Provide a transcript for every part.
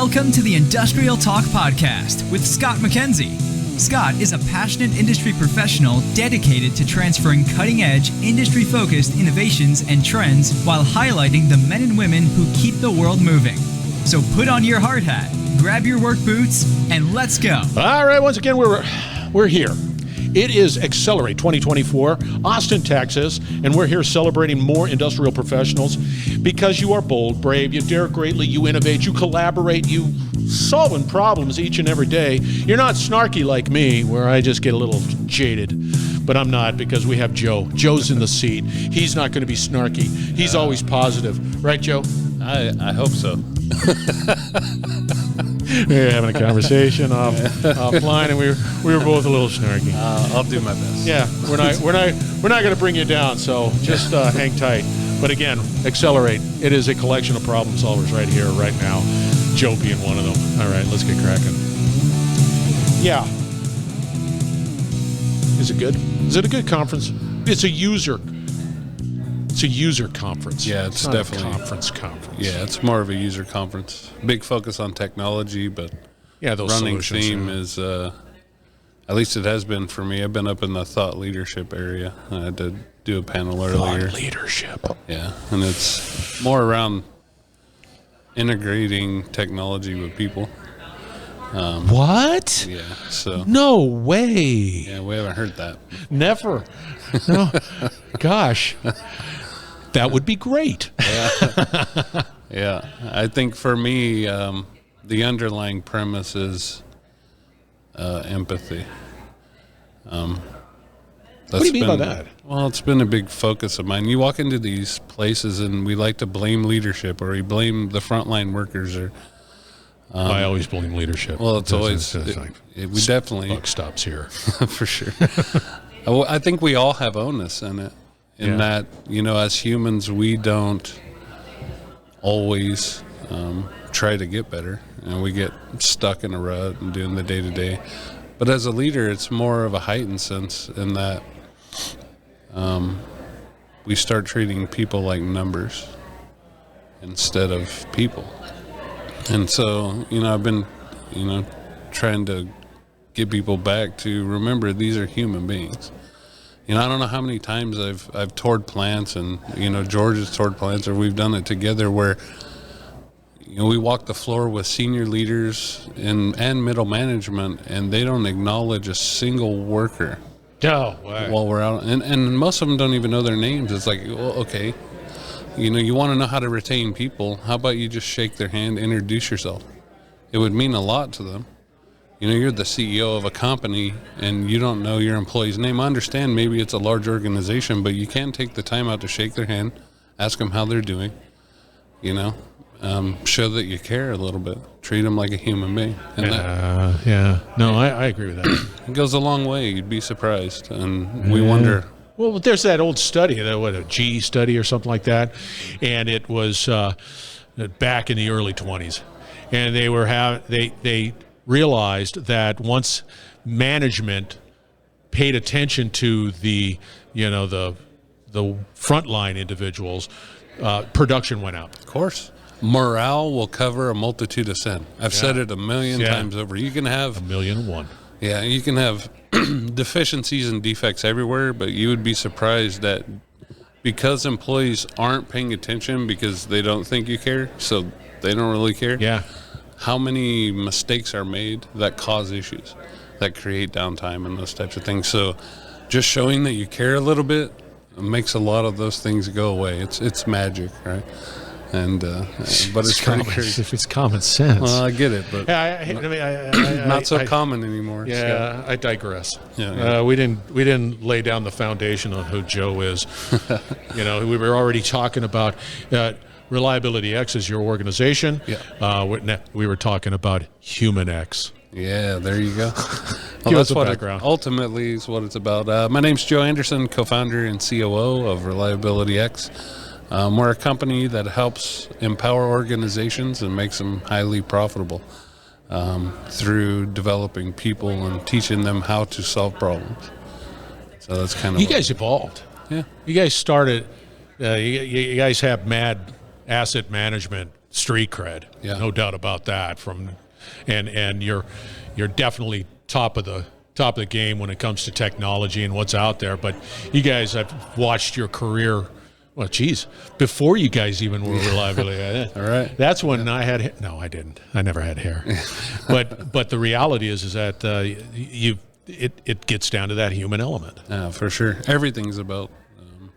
Welcome to the Industrial Talk Podcast with Scott Mackenzie. Scott is a passionate industry professional dedicated to transferring cutting-edge, industry-focused innovations and trends while highlighting the men and women who keep the world moving. So put on your hard hat, grab your work boots, and let's go. All right, once again, we're here. It is Xcelerate 2024, Austin, Texas, and we're here celebrating more industrial professionals because you are bold, brave, you dare greatly, you innovate, you collaborate, you solving problems each and every day. You're not snarky like me, where I just get a little jaded. But I'm not, because we have Joe. Joe's in the seat. He's not going to be snarky. He's always positive. Right, Joe? I hope so. We were having a conversation offline, and we were both a little snarky. I'll do my best. Yeah, we're not going to bring you down. So just hang tight. But again, Xcelerate. It is a collection of problem solvers right here, right now. Joe being one of them. All right, let's get cracking. Yeah. Is it good? Is it a good conference? It's a user conference. Yeah, it's not definitely a conference. Yeah, it's more of a user conference. Big focus on technology, but yeah, those running solutions, theme is at least it has been for me. I've been up in the thought leadership area. I had to do a panel earlier. Thought leadership. Yeah, and it's more around integrating technology with people. What? Yeah, so No way. yeah, we haven't heard that. Never. No. Gosh. That would be great. Yeah, I think for me, the underlying premise is empathy. What do you mean by that? Well, it's been a big focus of mine. You walk into these places and we like to blame leadership, or we blame the frontline workers, or I always blame leadership. well, it's always we definitely buck stops here. for sure. I think we all have onus in it. In that, as humans, we don't always try to get better, and we get stuck in a rut and doing the day-to-day. But as a leader, it's more of a heightened sense in that we start treating people like numbers instead of people. And so, I've been, trying to get people back to remember these are human beings. I don't know how many times I've toured plants, and George has toured plants, or we've done it together, where we walk the floor with senior leaders and middle management, and they don't acknowledge a single worker. No. While we're out, and most of them don't even know their names. It's like, well, okay, you want to know how to retain people. How about you just shake their hand, introduce yourself? It would mean a lot to them. You're the CEO of a company and you don't know your employee's name. I understand maybe it's a large organization, but you can take the time out to shake their hand, ask them how they're doing, show that you care a little bit, treat them like a human being. And No, I agree with that. It goes a long way. You'd be surprised. And we wonder. Well, there's that old study, a GE study or something like that, and it was back in the early 20s, and they realized that once management paid attention to the frontline individuals, production went up. Of course. Morale will cover a multitude of sin. I've said it a million times over. You can have 1,000,001. Yeah, you can have deficiencies and defects everywhere, but you would be surprised that because employees aren't paying attention because they don't think you care, so they don't really care. Yeah. How many mistakes are made that cause issues, that create downtime and those types of things. So just showing that you care a little bit makes a lot of those things go away. It's magic, right? And but it's pretty crazy. If it's common sense. Well, I get it, but not so common anymore. Yeah, I digress. Yeah. We didn't lay down the foundation on who Joe is. We were already talking about ReliabilityX is your organization. Yeah. We were talking about HumanX. Yeah, there you go. Give us a background. Ultimately is what it's about. My name's Joe Anderson, co-founder and COO of ReliabilityX. We're a company that helps empower organizations and makes them highly profitable through developing people and teaching them how to solve problems. So that's kind of you guys evolved. Yeah. You guys started. You guys have mad asset management street cred. Yeah. No doubt about that. And you're definitely top of the game when it comes to technology and what's out there. But you guys, I've watched your career. Well, geez, before you guys even were Reliability. All right. That's when I had no, I didn't. I never had hair. but the reality is that it gets down to that human element. Yeah, for sure. Everything's about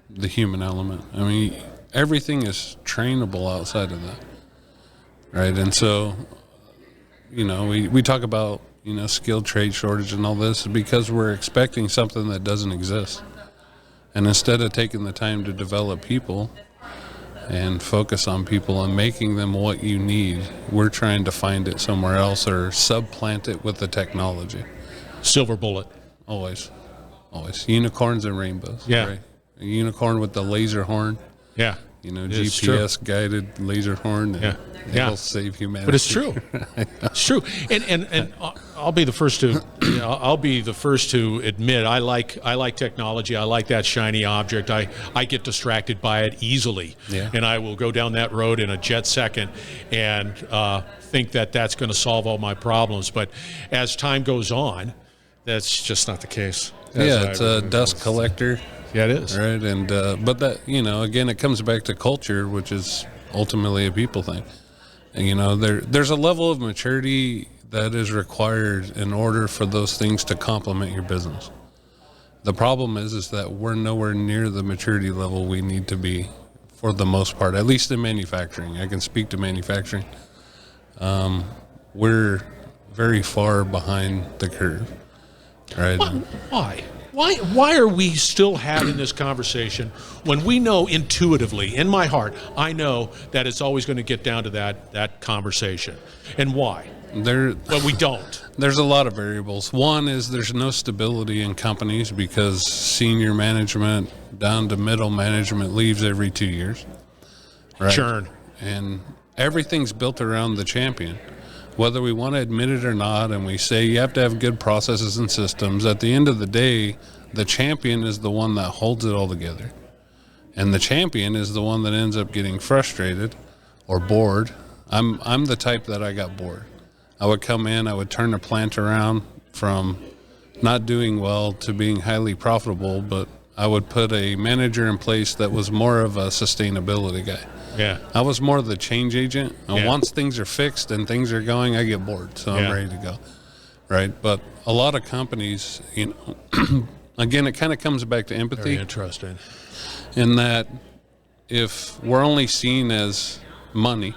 the human element. I mean, everything is trainable outside of that, right? And so, we talk about skilled trade shortage and all this because we're expecting something that doesn't exist. And instead of taking the time to develop people and focus on people and making them what you need, we're trying to find it somewhere else or supplant it with the technology. Silver bullet. Always. Unicorns and rainbows. Yeah. Right? A unicorn with the laser horn. Yeah. GPS guided laser horn. Yeah. It'll save humanity. But it's true. It's true. And I'll be the first to admit I like technology. I like that shiny object. I get distracted by it easily. Yeah. And I will go down that road in a jet second and think that that's going to solve all my problems. But as time goes on, that's just not the case. It's a dust collector. Yeah, it is. Right. And but that, again, it comes back to culture, which is ultimately a people thing. And, there's a level of maturity that is required in order for those things to complement your business. The problem is that we're nowhere near the maturity level we need to be for the most part, at least in manufacturing. I can speak to manufacturing. We're very far behind the curve. Right? Why are we still having this conversation when we know intuitively, in my heart, I know that it's always going to get down to that conversation? And why? But we don't. There's a lot of variables. One is there's no stability in companies because senior management down to middle management leaves every 2 years. Right? Churn. And everything's built around the champion. Whether we want to admit it or not, and we say you have to have good processes and systems, at the end of the day, the champion is the one that holds it all together. And the champion is the one that ends up getting frustrated or bored. I'm the type that I got bored. I would come in, I would turn the plant around from not doing well to being highly profitable, but I would put a manager in place that was more of a sustainability guy. Yeah. I was more the change agent. And once things are fixed and things are going, I get bored. So I'm ready to go. Right. But a lot of companies, again, it kind of comes back to empathy. Very interesting. In that if we're only seen as money,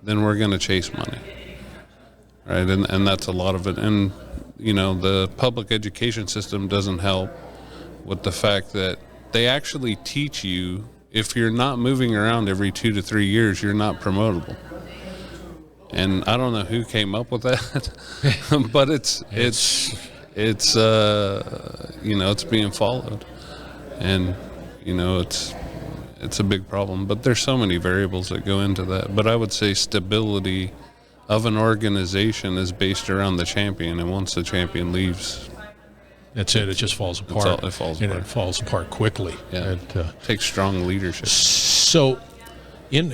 then we're going to chase money. Right. And that's a lot of it. And, the public education system doesn't help with the fact that they actually teach you if you're not moving around every 2 to 3 years, you're not promotable. And I don't know who came up with that, but it's being followed, and it's a big problem. But there's so many variables that go into that. But I would say stability of an organization is based around the champion, and once the champion leaves, that's it. It just falls apart. It falls apart. It falls apart quickly. Yeah. It takes strong leadership. So, in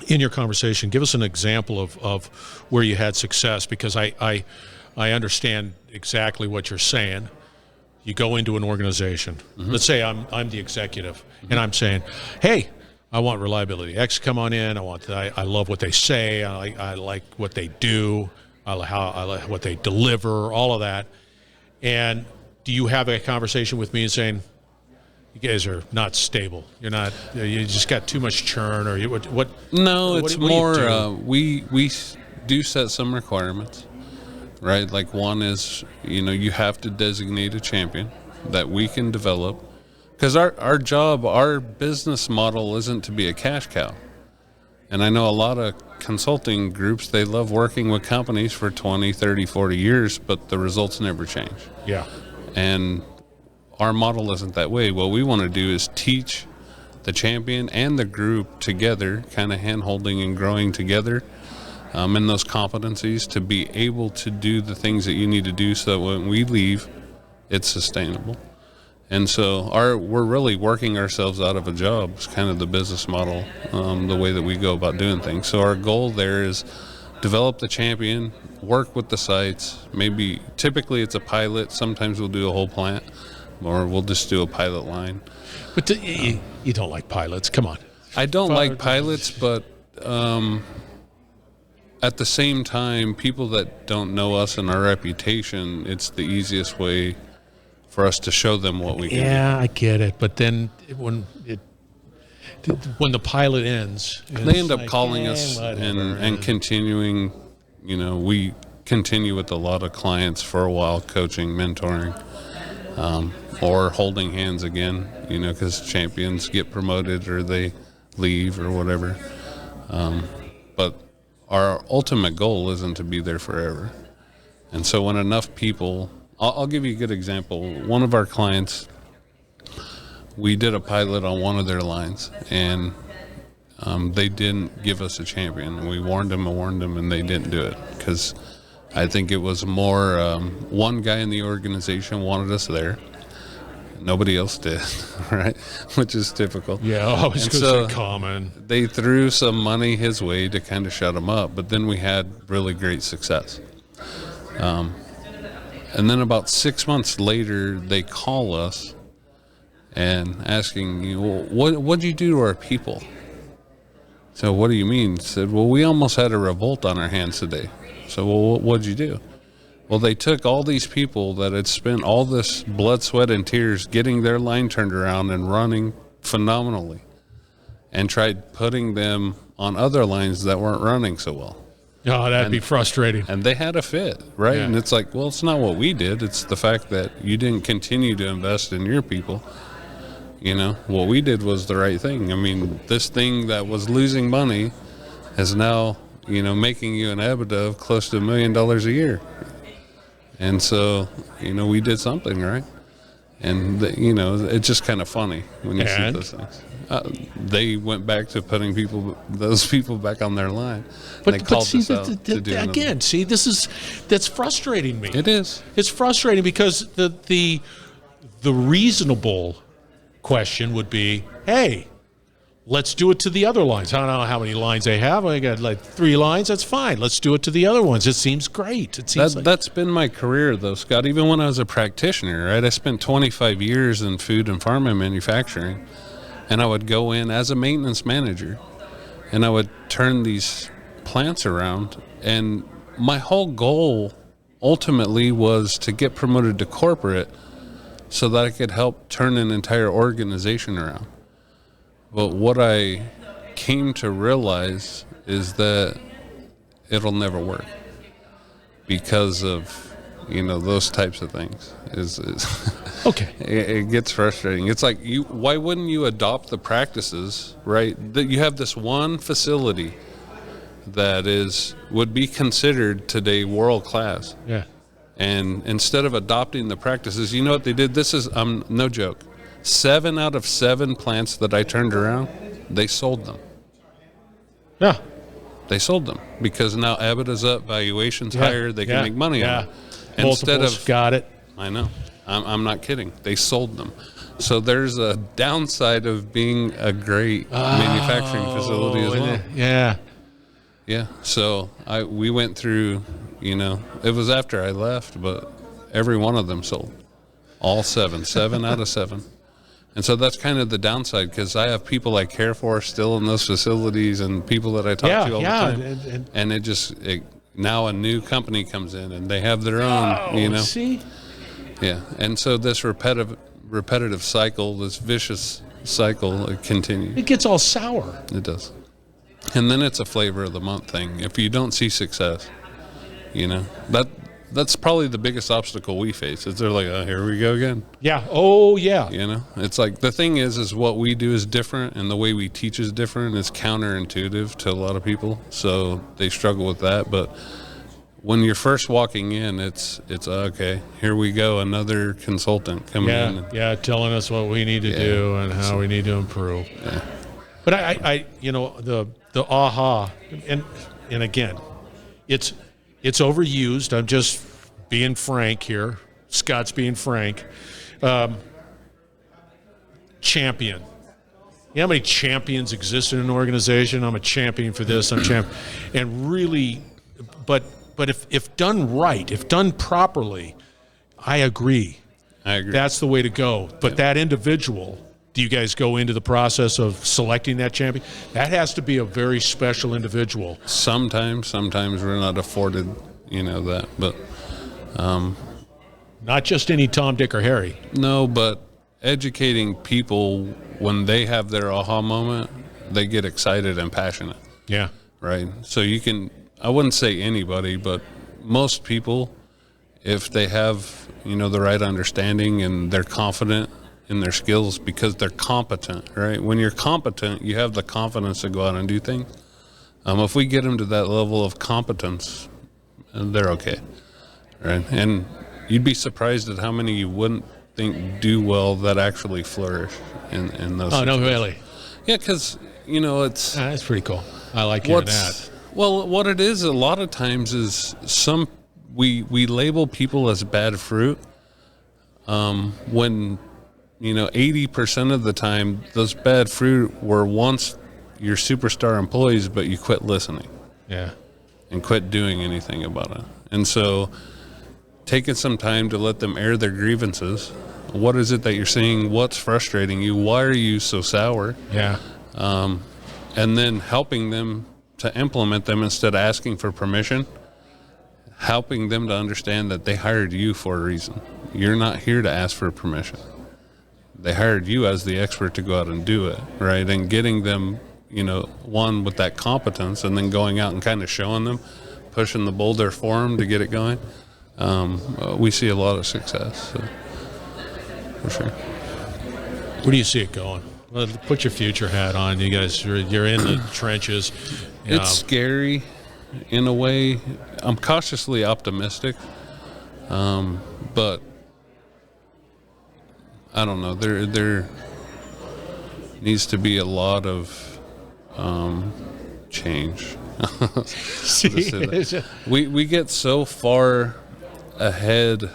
your conversation, give us an example of where you had success, because I understand exactly what you're saying. You go into an organization. Mm-hmm. Let's say I'm the executive, and I'm saying, "Hey, I want ReliabilityX come on in. I love what they say. I like what they do. I like what they deliver. All of that." And do you have a conversation with me and saying, you guys are not stable? You just got too much churn, or what? No, what, it's what more. We do set some requirements, right? Like one is, you have to designate a champion that we can develop, because our job, our business model isn't to be a cash cow. And I know a lot of consulting groups, they love working with companies for 20, 30, 40 years, but the results never change. Yeah. And our model isn't that way. What we want to do is teach the champion and the group together, kind of hand-holding and growing together in those competencies to be able to do the things that you need to do so that when we leave, it's sustainable. And so we're really working ourselves out of a job. It's kind of the business model, the way that we go about doing things. So our goal there is develop the champion, work with the sites. Maybe typically it's a pilot. Sometimes we'll do a whole plant, or we'll just do a pilot line. But you don't like pilots. Come on. I don't like pilots, but at the same time, people that don't know us and our reputation, it's the easiest way for us to show them what we can do. Yeah, I get it. But then when the pilot ends, they end up calling us and continuing. We continue with a lot of clients for a while, coaching, mentoring, or holding hands again, because champions get promoted or they leave or whatever. But our ultimate goal isn't to be there forever. And so when enough people, I'll give you a good example. One of our clients, we did a pilot on one of their lines, and they didn't give us a champion. We warned them, and they didn't do it because I think it was more one guy in the organization wanted us there. Nobody else did, right? Which is typical. Yeah, always good, common. They threw some money his way to kind of shut him up, but then we had really great success. And then about 6 months later, they call us and asking, well, what'd you do to our people? So what do you mean? Said, well, we almost had a revolt on our hands today. So, well, what'd you do? Well, they took all these people that had spent all this blood, sweat, and tears getting their line turned around and running phenomenally, and tried putting them on other lines that weren't running so well. Oh, that'd be frustrating. And they had a fit, right? Yeah. And it's like, well, it's not what we did. It's the fact that you didn't continue to invest in your people. What we did was the right thing. I mean, this thing that was losing money is now, making you an EBITDA of close to $1 million a year. And so, we did something right. And, it's just kind of funny when you see those things. They went back to putting those people back on their line. But they called see, us out to do again, see, that's frustrating me. It is. It's frustrating because the reasonable question would be, hey, let's do it to the other lines. I don't know how many lines they have. I got like 3 lines. That's fine. Let's do it to the other ones. It seems great. That's been my career, though, Scott. Even when I was a practitioner, right? I spent 25 years in food and pharma manufacturing, and I would go in as a maintenance manager, and I would turn these plants around. And my whole goal ultimately was to get promoted to corporate so that I could help turn an entire organization around. But what I came to realize is that it'll never work because of, those types of things. Okay. It gets frustrating. It's like, why wouldn't you adopt the practices, right? That you have this one facility that would be considered today world class. Yeah. And instead of adopting the practices, you know what they did? This is no joke. 7 out of 7 plants that I turned around, they sold them. Yeah. They sold them because now EBITDA's up, valuation's higher, they can make money on it. Multiples, got it. I know. I'm not kidding. They sold them. So there's a downside of being a great manufacturing facility as well. Yeah. Yeah. So we went through, it was after I left, but every one of them sold. All 7 out of 7. And so that's kind of the downside because I have people I care for still in those facilities and people that I talk to all the time. And now a new company comes in and they have their own, See? Yeah. And so this repetitive cycle, this vicious cycle, it continues. It gets all sour. It does. And then it's a flavor of the month thing. If you don't see success, that's probably the biggest obstacle we face. Is they're like, oh, here we go again. Yeah. Oh, yeah. It's like the thing is what we do is different, and the way we teach is different. It's counterintuitive to a lot of people, so they struggle with that. But when you're first walking in, it's okay. Here we go, another consultant coming in. Telling us what we need to do and how we need to improve. Yeah. But I the aha, and again, it's overused. I'm just being frank here. Scott's being frank. champion. You know how many champions exist in an organization? I'm a champion for this. I'm champion, and really, but if done right, if done properly, I agree. That's the way to go. But that individual, do you guys go into the process of selecting that champion? That has to be a very special individual. Sometimes we're not afforded, that, but not just any Tom, Dick, or Harry. No, but educating people when they have their aha moment, they get excited and passionate. Yeah. Right. So I wouldn't say anybody, but most people, if they have, the right understanding and they're confident in their skills because they're competent, right? When you're competent, you have the confidence to go out and do things. If we get them to that level of competence, they're okay. Right. And you'd be surprised at how many you wouldn't think do well that actually flourish in those situations. No, really? Yeah, because, it's... that's pretty cool. I like hearing that. Well, what it is a lot of times is we label people as bad fruit when, 80% of the time those bad fruit were once your superstar employees, but you quit listening. Yeah. And quit doing anything about it. And so taking some time to let them air their grievances. What is it that you're seeing? What's frustrating you? Why are you so sour? Yeah. And then helping them to implement them instead of asking for permission, helping them to understand that they hired you for a reason. You're not here to ask for permission. They hired you as the expert to go out and do it, right? And getting them, one with that competence, and then going out and kind of showing them, pushing the boulder for them to get it going. We see a lot of success, so, for sure. Where do you see it going? Well, put your future hat on. You guys, you're in the trenches. It's scary in a way. I'm cautiously optimistic, but I don't know. There needs to be a lot of change. We get so far ahead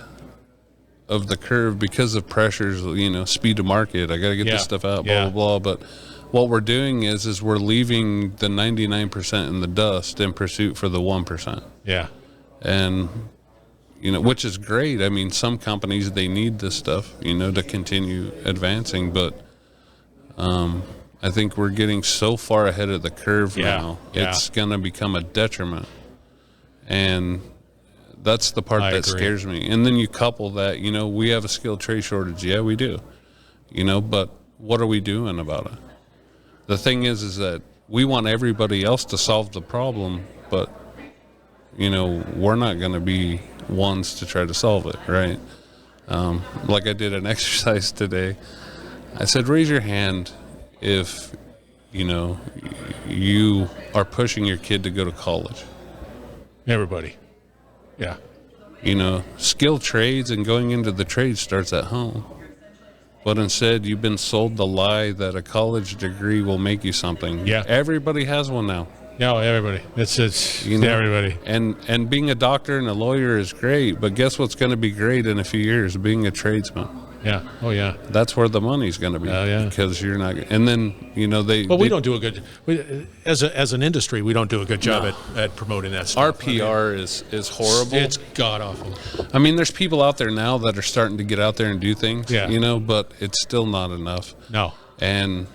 of the curve because of pressures, speed to market. I got to get this stuff out, blah, blah, blah. But what we're doing is we're leaving the 99% in the dust in pursuit for the 1%. Yeah. And, which is great. I mean, some companies, they need this stuff, to continue advancing. But I think we're getting so far ahead of the curve now, it's going to become a detriment. And that's the part that scares me. And then you couple that, we have a skilled trade shortage. Yeah, we do. But what are we doing about it? The thing is that we want everybody else to solve the problem, but, we're not going to be ones to try to solve it, right? Like I did an exercise today. I said, raise your hand if, you are pushing your kid to go to college. Everybody. Yeah. Skilled trades and going into the trade starts at home. But instead, you've been sold the lie that a college degree will make you something. Yeah. Everybody has one now. Yeah, everybody. It's everybody. And being a doctor and a lawyer is great, but guess what's going to be great in a few years? Being a tradesman. Yeah. Oh, yeah. That's where the money's going to be. Oh, yeah. Because you're not. And then we don't do a good. As an industry, we don't do a good job at promoting that stuff. Our PR is horrible. It's god awful. I mean, there's people out there now that are starting to get out there and do things. Yeah. But it's still not enough. No. And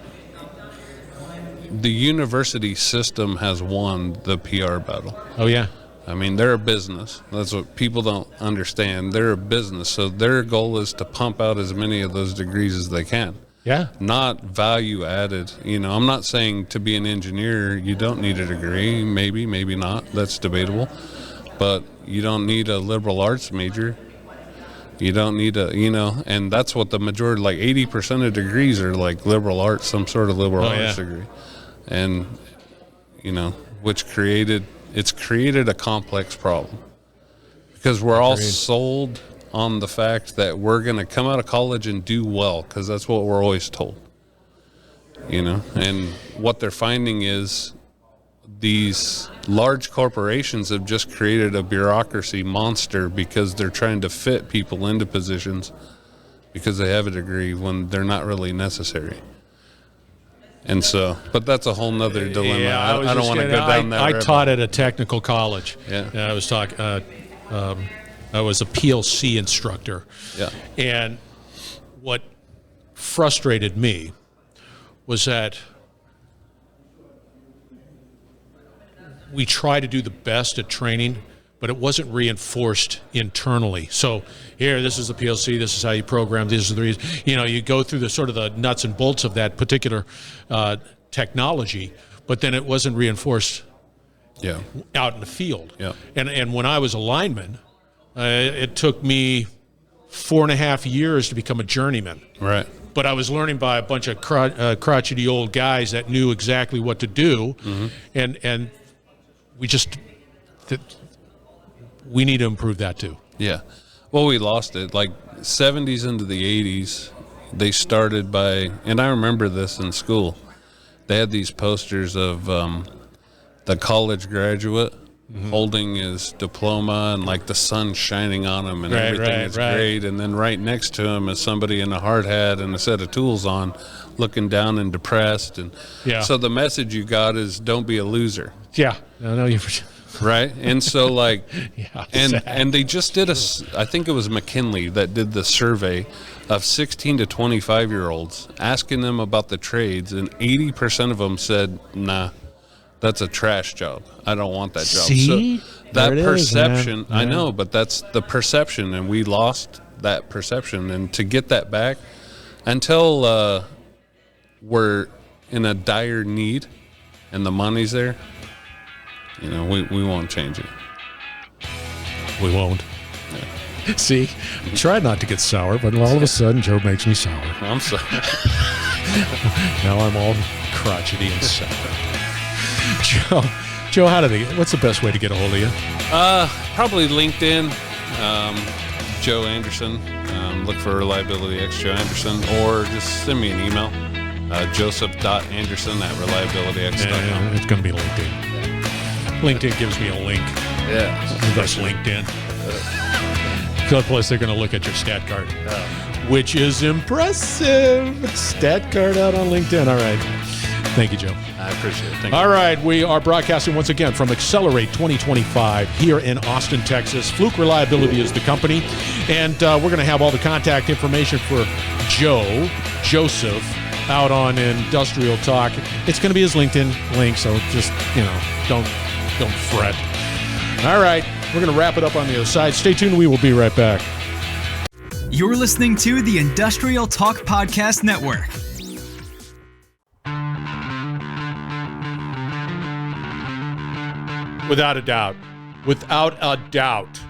the university system has won the PR battle. Oh yeah. I mean, they're a business. That's what people don't understand. They're a business, so their goal is to pump out as many of those degrees as they can. Yeah. Not value added. I'm not saying to be an engineer you don't need a degree. Maybe, maybe not. That's debatable. But you don't need a liberal arts major. You don't need and that's what the majority, like 80% of degrees are like liberal arts, some sort of liberal arts degree. And, which it's created a complex problem because we're all sold on the fact that we're going to come out of college and do well because that's what we're always told, and what they're finding is these large corporations have just created a bureaucracy monster because they're trying to fit people into positions because they have a degree when they're not really necessary. And so, but that's a whole nother dilemma. Yeah, I don't want to go down that road. I taught at a technical college. Yeah. And I was talking. I was a PLC instructor. Yeah. And what frustrated me was that we try to do the best at training, but it wasn't reinforced internally. So here, this is the PLC, this is how you program, these are the reasons. You go through the sort of the nuts and bolts of that particular technology, but then it wasn't reinforced out in the field. Yeah. And when I was a lineman, it took me 4.5 years to become a journeyman. Right. But I was learning by a bunch of crotchety old guys that knew exactly what to do, and we just we need to improve that too. Yeah. Well, we lost it. Like 70s into the 80s, they started by, and I remember this in school, they had these posters of the college graduate holding his diploma and like the sun shining on him and everything is great. And then right next to him is somebody in a hard hat and a set of tools on, looking down and depressed. And so the message you got is don't be a loser. Yeah. No, you're right. And so like, sad. and they just did I think it was McKinley that did the survey of 16 to 25-year-olds asking them about the trades, and 80% of them said, nah, that's a trash job. I don't want that job. See? So that perception, I know, but that's the perception, and we lost that perception. And to get that back, until we're in a dire need and the money's there, we won't change it. We won't. Yeah. See, try not to get sour, but all of a sudden Joe makes me sour. I'm sorry. Now I'm all crotchety and sour. Joe, what's the best way to get a hold of you? Probably LinkedIn, Joe Anderson. Look for ReliabilityX Joe Anderson, or just send me an email, joseph.anderson@reliabilityx.com. Yeah, it's going to be LinkedIn. LinkedIn gives me a link. Yeah. That's LinkedIn. Plus, they're going to look at your stat card, which is impressive. Stat card out on LinkedIn. All right. Thank you, Joe. I appreciate it. Thank you. All right, we are broadcasting once again from Xcelerate 2025 here in Austin, Texas. Fluke Reliability is the company, and we're going to have all the contact information for Joseph, out on Industrial Talk. It's going to be his LinkedIn link, so just, don't fret. All right, we're going to wrap it up on the other side. Stay tuned. We will be right back. You're listening to the Industrial Talk Podcast Network. Without a doubt,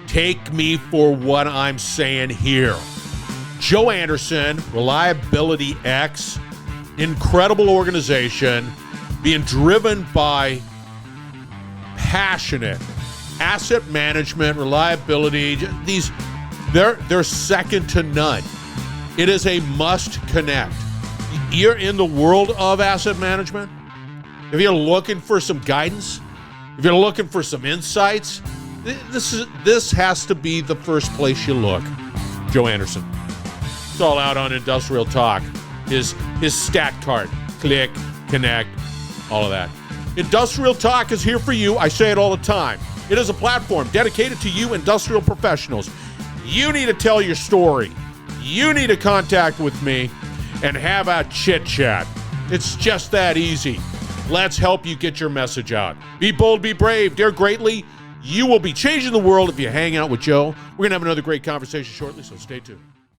take me for what I'm saying here. Joe Anderson, ReliabilityX, incredible organization, being driven by passionate asset management, reliability. They're second to none. It is a must connect. You're in the world of asset management. If you're looking for some guidance, if you're looking for some insights, this has to be the first place you look. Joe Anderson. It's all out on Industrial Talk. His stat card. Click, connect, all of that. Industrial Talk is here for you. I say it all the time. It is a platform dedicated to you industrial professionals. You need to tell your story. You need to contact with me and have a chit chat. It's just that easy. Let's help you get your message out. Be bold, be brave, dare greatly. You will be changing the world if you hang out with Joe. We're going to have another great conversation shortly, so stay tuned.